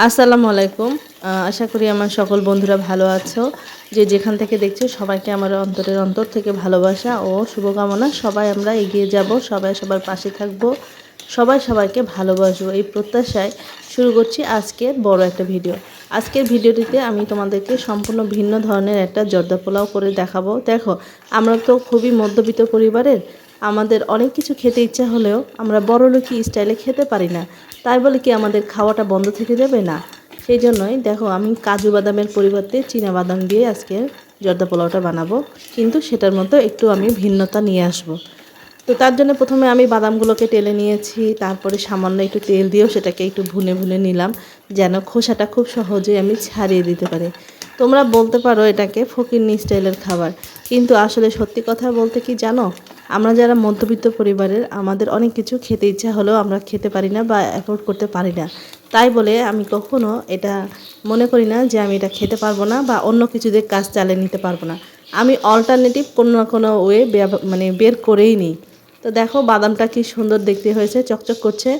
আসসালামু আলাইকুম। আশা করি আমার সকল বন্ধুরা ভালো আছো। যে যেখান থেকে দেখছো সবাইকে আমার অন্তরের অন্তর থেকে ভালোবাসা ও শুভকামনা। সবাই আমরা এগিয়ে যাব, সবাই সবার পাশে থাকবো, সবাই সবাইকে ভালোবাসবো, এই প্রত্যাশায় শুরু করছি আজকের বড় একটা ভিডিও। আজকের ভিডিওটিতে আমি তোমাদেরকে সম্পূর্ণ ভিন্ন ধরনের একটা জর্দা পোলাও করে দেখাবো। দেখো, আমরা তো খুবই মধ্যবিত্ত পরিবারের, আমাদের অনেক কিছু খেতে ইচ্ছা হলেও আমরা বড়লোকি স্টাইলে খেতে পারি না। তাই বলে কি আমাদের খাওয়াটা বন্ধ থেকে যাবে না? সেই জন্যই দেখো, আমি কাজু বাদামের পরিবর্তে চীনা বাদাম দিয়ে আজকে জর্দা পোলাওটা বানাবো, কিন্তু সেটার মধ্যে একটু আমি ভিন্নতা নিয়ে আসব। তো তার জন্য প্রথমে আমি বাদামগুলোকে টেলে নিয়েছি, তারপরে সামান্য একটু তেল দিয়েও সেটাকে একটু ভুনে ভুনে নিলাম, যেন খোসাটা খুব সহজেই আমি ছাড়িয়ে দিতে পারি। তোমরা বলতে পারো এটাকে ফকিন্নি স্টাইলের খাবার, কিন্তু আসলে সত্যি কথা বলতে কি জানো, আমরা যারা মধ্যবিত্ত পরিবারের, আমাদের অনেক কিছু খেতে ইচ্ছা হলেও আমরা খেতে পারি না বা অ্যাফোর্ড করতে পারি না। তাই বলে আমি কখনো এটা মনে করি না যে আমি এটা খেতে পারবো না বা অন্য কিছু দিয়ে কাজ চালিয়ে নিতে পারবো না। আমি অল্টারনেটিভ কোনো না কোনো ওয়ে বের করেই নিই। তো দেখো, বাদামটা কি সুন্দর দেখতে হয়েছে, চকচক করছে।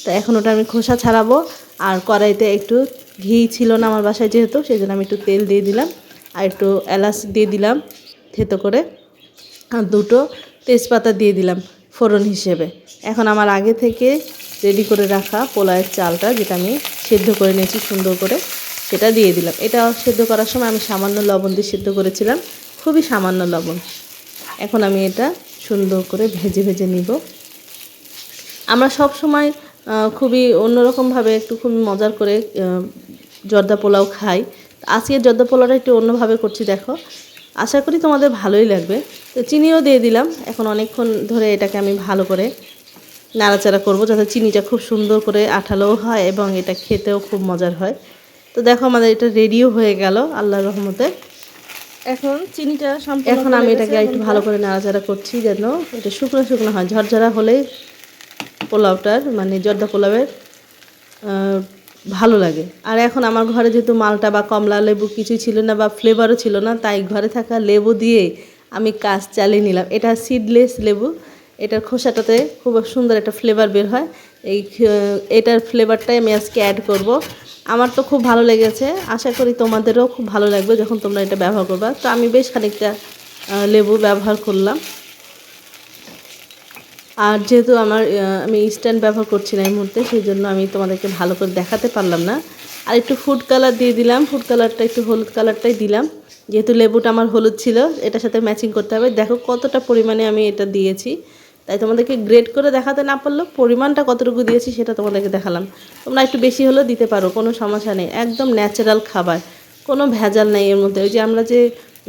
তো এখন ওটা আমি খোসা ছাড়াবো। আর কড়াইতে একটু ঘি ছিল না আমার বাসায় যেহেতু, সেই জন্য আমি একটু তেল দিয়ে দিলাম, আর একটু এলাচ দিয়ে দিলাম থেতো করে, আর দুটো তেজপাতা দিয়ে দিলাম ফোড়ন হিসেবে। এখন আমার আগে থেকে রেডি করে রাখা পোলাওয়ের চালটা, যেটা আমি সেদ্ধ করে নিয়েছি সুন্দর করে, সেটা দিয়ে দিলাম। এটা সেদ্ধ করার সময় আমি সামান্য লবণ দিয়ে সেদ্ধ করেছিলাম, খুবই সামান্য লবণ। এখন আমি এটা সুন্দর করে ভেজে ভেজে নিব। আমরা সব সময় খুবই অন্যরকমভাবে একটু খুবই মজার করে জর্দা পোলাও খাই। আজকের জর্দা পোলাওটা একটু অন্যভাবে করছি, দেখো, আশা করি তোমাদের ভালোই লাগবে। তো চিনিও দিয়ে দিলাম। এখন অনেকক্ষণ ধরে এটাকে আমি ভালো করে নাড়াচাড়া করব, যাতে চিনিটা খুব সুন্দর করে আঠালোও হয় এবং এটা খেতেও খুব মজার হয়। তো দেখো, আমাদের এটা রেডিও হয়ে গেল আল্লাহর রহমতে। এখন চিনিটা সম্পূর্ণ এখন আমি এটাকে একটু ভালো করে নাড়াচাড়া করছি, যেন এটা শুকনো শুকনো হয়। ঝরঝরা হলেই পোলাওটার মানে জর্দা পোলাওয়ের ভালো লাগে। আর এখন আমার ঘরে যেহেতু মালটা বা কমলা লেবু কিছুই ছিল না বা ফ্লেভারও ছিল না, তাই ঘরে থাকা লেবু দিয়ে আমি কাজ চালিয়ে নিলাম। এটা সিডলেস লেবু, এটার খোসাটাতে খুব সুন্দর একটা ফ্লেভার বের হয়। এটার ফ্লেভারটাই আমি আজকে অ্যাড করব। আমার তো খুব ভালো লেগেছে, আশা করি তোমাদেরও খুব ভালো লাগবে যখন তোমরা এটা ব্যবহার করবা। তো আমি বেশ খানিকটা লেবু ব্যবহার করলাম। আর যেহেতু আমি স্ট্যান্ড ব্যবহার করছি না এই মুহূর্তে, সেই জন্য আমি তোমাদেরকে ভালো করে দেখাতে পারলাম না। আর একটু ফুড কালার দিয়ে দিলাম, ফুড কালারটা একটু হলুদ কালারটাই দিলাম, যেহেতু লেবুটা আমার হলুদ ছিল, এটার সাথে ম্যাচিং করতে হবে। দেখো কতটা পরিমাণে আমি এটা দিয়েছি, তাই তোমাদেরকে গ্রেড করে দেখাতে না পারলেও পরিমাণটা কতটুকু দিয়েছি সেটা তোমাদেরকে দেখালাম। তোমরা একটু বেশি হলেও দিতে পারো, কোনো সমস্যা নেই। একদম ন্যাচারাল খাবার, কোনো ভেজাল নেই এর মধ্যে। ওই যে আমরা যে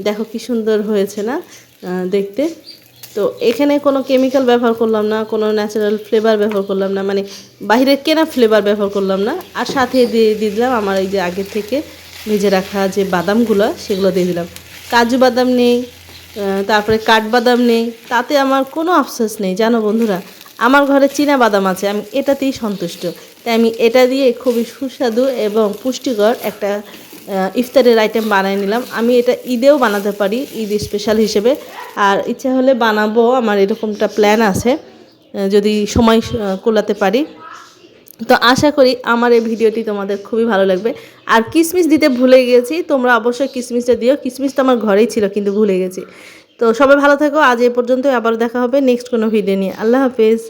দেখো কি সুন্দর হয়েছে না দেখতে। তো এখানে কোনো কেমিক্যাল ব্যবহার করলাম না, কোনো ন্যাচারাল ফ্লেভার ব্যবহার করলাম না, মানে বাইরের কেনা ফ্লেভার ব্যবহার করলাম না। আর সাথে দিয়ে দিলাম আমার এই যে আগের থেকে ভেজে রাখা যে বাদামগুলো, সেগুলো দিয়ে দিলাম। কাজু বাদাম নেই, তারপরে কাঠবাদাম নেই, তাতে আমার কোনো আফসোস নেই জানো বন্ধুরা। আমার ঘরে চীনা বাদাম আছে, আমি এটাতেই সন্তুষ্ট। তাই আমি এটা দিয়ে খুবই সুস্বাদু এবং পুষ্টিকর একটা ইফতারের আইটেম বানিয়ে নিলাম। আমি এটা ঈদেও বানাতে পারি, ঈদ স্পেশাল হিসেবে। আর ইচ্ছা হলে বানাবো, আমার এরকমটা প্ল্যান আছে, যদি সময় কুলাতে পারি। তো আশা করি আমার এই ভিডিওটি তোমাদের খুবই ভালো লাগবে। আর কিশমিশ দিতে ভুলে গেছি, তোমরা অবশ্যই কিশমিশটা দিও। কিশমিশ তো আমার ঘরেই ছিল, কিন্তু ভুলে গেছি। তো সবাই ভালো থাকো, আজ এই পর্যন্ত, আবার দেখা হবে নেক্সট কোনো ভিডিও নিয়ে। আল্লাহ হাফেজ।